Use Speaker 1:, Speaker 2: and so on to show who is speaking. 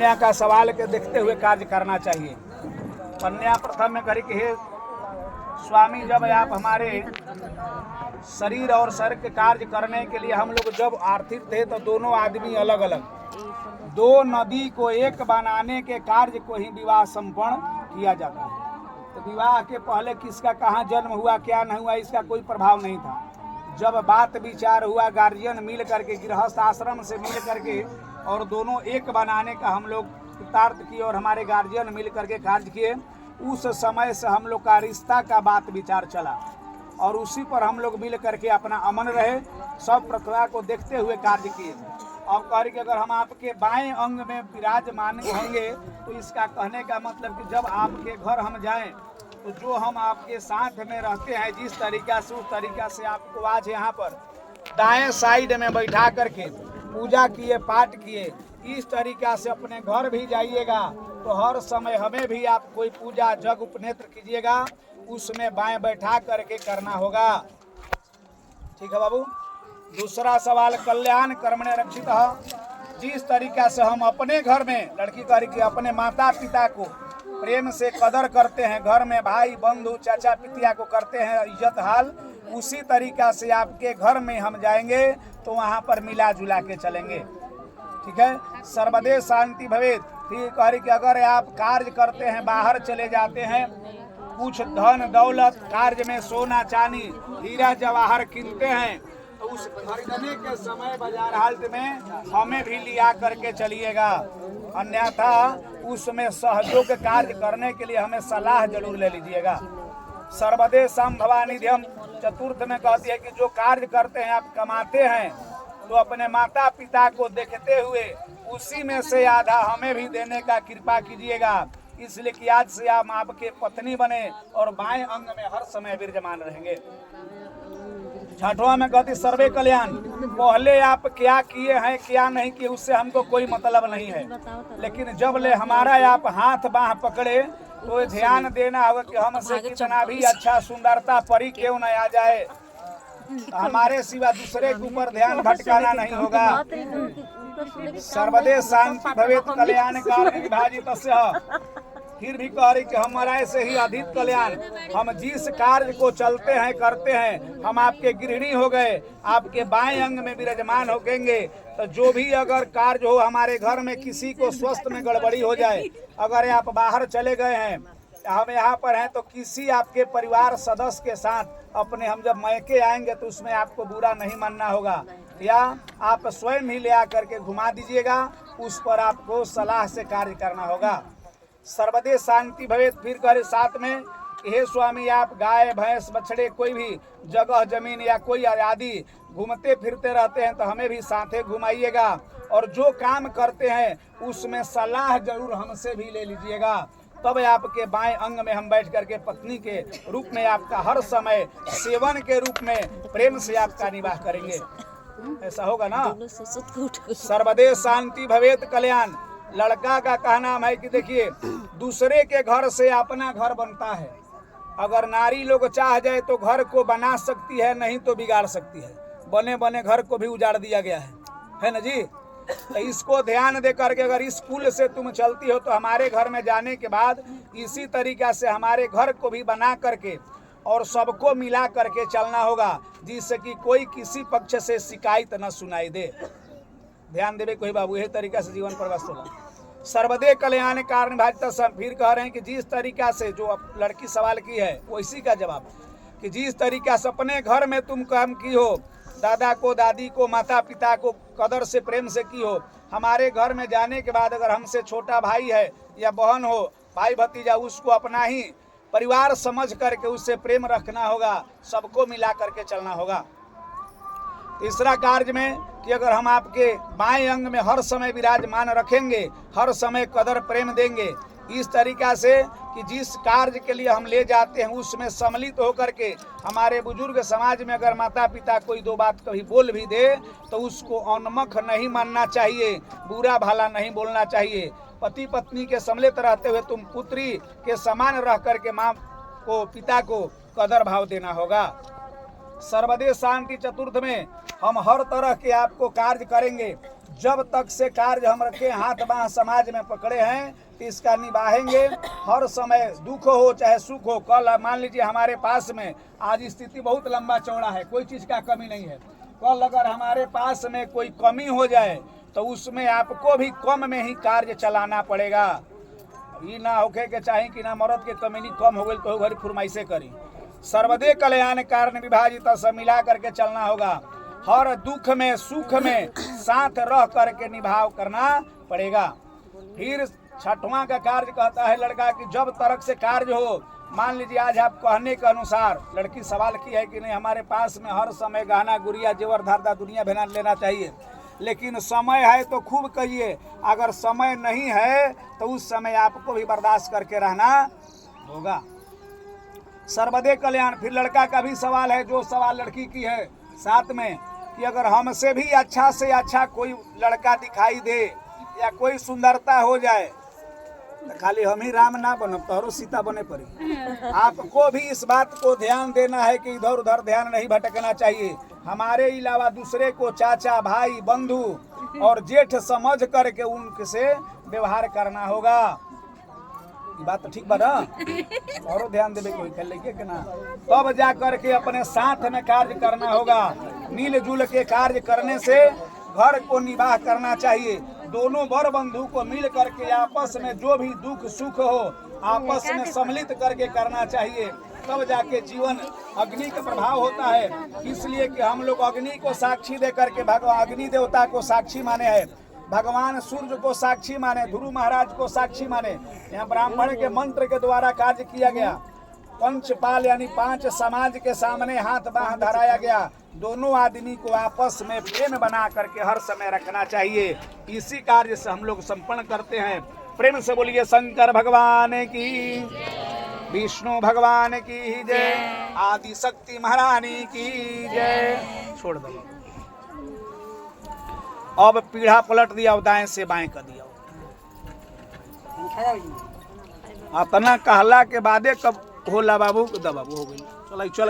Speaker 1: कन्या का सवाल के देखते हुए कार्य करना चाहिए। कन्या प्रथम में करी कि हे स्वामी, जब आप हमारे शरीर और सर के कार्य करने के लिए हम लोग जब आर्थिक थे तो दोनों आदमी अलग अलग, दो नदी को एक बनाने के कार्य को ही विवाह संपन्न किया जाता है। तो विवाह के पहले किसका कहाँ जन्म हुआ क्या नहीं हुआ इसका कोई प्रभाव नहीं था। जब बात विचार हुआ, गार्जियन मिल करके, गृहस्थ आश्रम से मिल करके और दोनों एक बनाने का हम लोग कृतार्थ किए और हमारे गार्जियन मिल करके कार्य किए, उस समय से हम लोग का रिश्ता का बात विचार चला और उसी पर हम लोग मिल करके अपना अमन रहे, सब प्रक्रिया को देखते हुए कार्य किए। और कह कि अगर हम आपके बाएं अंग में विराजमान होंगे तो इसका कहने का मतलब कि जब आपके घर हम जाएं तो जो हम आपके साथ में रहते हैं जिस तरीका से, उस तरीका से आपको आज यहाँ पर दाएं साइड में बैठा करके पूजा किए, पाठ किए, इस तरीका से अपने घर भी जाइएगा तो हर समय हमें भी आप कोई पूजा जग उपनेत्र कीजिएगा, उसमें बाएं बैठा करके करना होगा। ठीक है बाबू। दूसरा सवाल, कल्याण कर्मणे रक्षित। जिस तरीका से हम अपने घर में, लड़की कह रही कि अपने माता पिता को प्रेम से कदर करते हैं, घर में भाई बंधु चाचा पितिया को करते हैं इज्जत हाल, उसी तरीका से आपके घर में हम जाएंगे तो वहाँ पर मिला जुला के चलेंगे। ठीक है। सर्वदे शांति भवेत। फिर कह रही कि अगर आप कार्य करते हैं, बाहर चले जाते हैं, कुछ धन दौलत कार्य में सोना चांदी हीरा जवाहर किनते हैं तो उस खरीदने के समय बाजार हालत में हमें भी लिया करके चलिएगा, अन्यथा उसमें सहयोग कार्य करने के लिए हमें सलाह जरूर ले लीजिएगा। सर्वदे संभवानिध्यम चतुर्थ में कहती है कि जो कार्य करते हैं, आप कमाते हैं तो अपने माता पिता को देखते हुए उसी में से आधा हमें भी देने का कृपा कीजिएगा, इसलिए कि आज से आप आपके पत्नी बने और बाएं अंग में हर समय विराजमान रहेंगे। छठवां में कहती सर्वे कल्याण। पहले आप क्या किए हैं क्या नहीं किए उससे हमको कोई मतलब नहीं है, लेकिन जब ले हमारा आप हाथ बाह पकड़े तो ध्यान देना होगा कि हमसे कितना भी अच्छा सुंदरता परी क्यों न आ जाए, हमारे सिवा दूसरे के ऊपर ध्यान भटकाना नहीं होगा। सर्वदे शांति भवेत कल्याण कार्य विभाजित। फिर भी कह रही कि हमारा से ही अधिक कल्याण, हम जिस कार्य को चलते हैं करते हैं, हम आपके गृहिणी हो गए, आपके बाएं अंग में विराजमान होंगे तो जो भी अगर कार्य हो हमारे घर में किसी को स्वस्थ में गड़बड़ी हो जाए, अगर आप बाहर चले गए हैं, हम यहाँ पर हैं, तो किसी आपके परिवार सदस्य के साथ अपने हम जब मैके आएंगे तो उसमें आपको बुरा नहीं मानना होगा, या आप स्वयं ही ले आकर के घुमा दीजिएगा, उस पर आपको सलाह से कार्य करना होगा। सर्वदे शांति भवेत। फिर कह रहे साथ में, हे स्वामी, आप गाय भैंस बछड़े कोई भी जगह जमीन या कोई आदि घूमते फिरते रहते हैं तो हमें भी साथे घुमाइएगा, और जो काम करते हैं उसमें सलाह जरूर हमसे भी ले लीजिएगा, तब आपके बाएं अंग में हम बैठ करके पत्नी के रूप में आपका हर समय सेवन के रूप में प्रेम से आपका निवाह करेंगे। ऐसा होगा ना। सर्वदे शांति भवेत कल्याण। लड़का का कहना है कि देखिए, दूसरे के घर से अपना घर बनता है। अगर नारी लोग चाह जाए तो घर को बना सकती है, नहीं तो बिगाड़ सकती है। बने बने घर को भी उजाड़ दिया गया है ना जी। तो इसको ध्यान दे करके अगर स्कूल से तुम चलती हो तो हमारे घर में जाने के बाद इसी तरीका से हमारे घर को भी बना करके और सबको मिला करके चलना होगा, जिससे कि कोई किसी पक्ष से शिकायत न सुनाई दे। ध्यान देवे कोई बाबू, यही तरीका से जीवन प्रवास होगा। सर्वदे कल्याण कारण भाजता। फिर कह रहे हैं कि जिस तरीका से जो लड़की सवाल की है वैसी का जवाब, कि जिस तरीका से अपने घर में तुम काम की हो, दादा को दादी को माता पिता को कदर से प्रेम से की हो, हमारे घर में जाने के बाद अगर हमसे छोटा भाई है या बहन हो, भाई भतीजा, उसको अपना ही परिवार समझ करके उससे प्रेम रखना होगा, सबको मिला करके चलना होगा। तीसरा कार्य में कि अगर हम आपके बाएं अंग में हर समय विराजमान रखेंगे, हर समय कदर प्रेम देंगे, इस तरीका से कि जिस कार्य के लिए हम ले जाते हैं उसमें सम्मिलित होकर के हमारे बुजुर्ग समाज में अगर माता पिता कोई दो बात कभी बोल भी दे तो उसको अनमख नहीं मानना चाहिए, बुरा भला नहीं बोलना चाहिए। पति पत्नी के सम्मिलित रहते हुए तुम पुत्री के समान रह करके माँ को पिता को कदर भाव देना होगा। सर्वदे शांति। चतुर्थ में हम हर तरह के आपको कार्य करेंगे, जब तक से कार्य हम रखे हाथ बांह समाज में पकड़े हैं तो इसका निभाएंगे। हर समय दुख हो चाहे सुख हो। कल मान लीजिए हमारे पास में आज स्थिति बहुत लंबा चौड़ा है, कोई चीज़ का कमी नहीं है। कल अगर हमारे पास में कोई कमी हो जाए तो उसमें आपको भी कम में ही कार्य चलाना पड़ेगा। ये ना होके के चाहे कि ना मर्द के कमी कम हो गई तो घड़ी फुरमाइशे करी। सर्वदे कल्याण कारण विभाजित सब मिला करके चलना होगा। हर दुख में सुख में साथ रह करके निभाव करना पड़ेगा। फिर छठवां का कार्य कहता है लड़का कि जब तरक से कार्य हो, मान लीजिए आज आप कहने के अनुसार लड़की सवाल की है कि नहीं हमारे पास में हर समय गहना गुड़िया जेवर धारदा दुनिया भेना लेना चाहिए, लेकिन समय है तो खूब कहिए, अगर समय नहीं है तो उस समय आपको भी बर्दाश्त करके रहना होगा। सर्वदे कल्याण। फिर लड़का का भी सवाल है, जो सवाल लड़की की है साथ में, कि अगर हमसे भी अच्छा से अच्छा कोई लड़का दिखाई दे या कोई सुंदरता हो जाए तो खाली हम ही राम ना बनो तोहरो सीता बने पड़ी। आपको भी इस बात को ध्यान देना है कि इधर उधर ध्यान नहीं भटकना चाहिए। हमारे अलावा दूसरे को चाचा भाई बंधु और जेठ समझ करके उनसे व्यवहार करना होगा। ये बात तो ठीक बा ना? और ध्यान देवे कोई कर लेके कि ना, तब जा करके अपने साथ में कार्य करना होगा। मिलजुल के कार्य करने से घर को निवाह करना चाहिए। दोनों बर बंधु को मिल करके आपस में जो भी दुख सुख हो आपस में सम्मिलित करके करना चाहिए, तब जाके जीवन। अग्नि का प्रभाव होता है, इसलिए कि हम लोग अग्नि को साक्षी दे करके भगवान अग्नि देवता को साक्षी माने हैं, भगवान सूर्य को साक्षी माने, ध्रुव महाराज को साक्षी माने। यहाँ ब्राह्मण के मंत्र के द्वारा कार्य किया गया। पंचपाल यानी 5 समाज के सामने हाथ बांह धराया गया। दोनों आदमी को आपस में प्रेम बना करके हर समय रखना चाहिए। इसी कार्य से हम लोग संपन्न करते हैं। प्रेम से बोलिए शंकर भगवान की, विष्णु भगवान की जय, आदि शक्ति महारानी की जय। छोड़ दो। अब पीढ़ा पलट दिया, दाएं से बाएं कर दिया। अतना कहला के बादे कब होला बाबू दबाबू हो गई। चल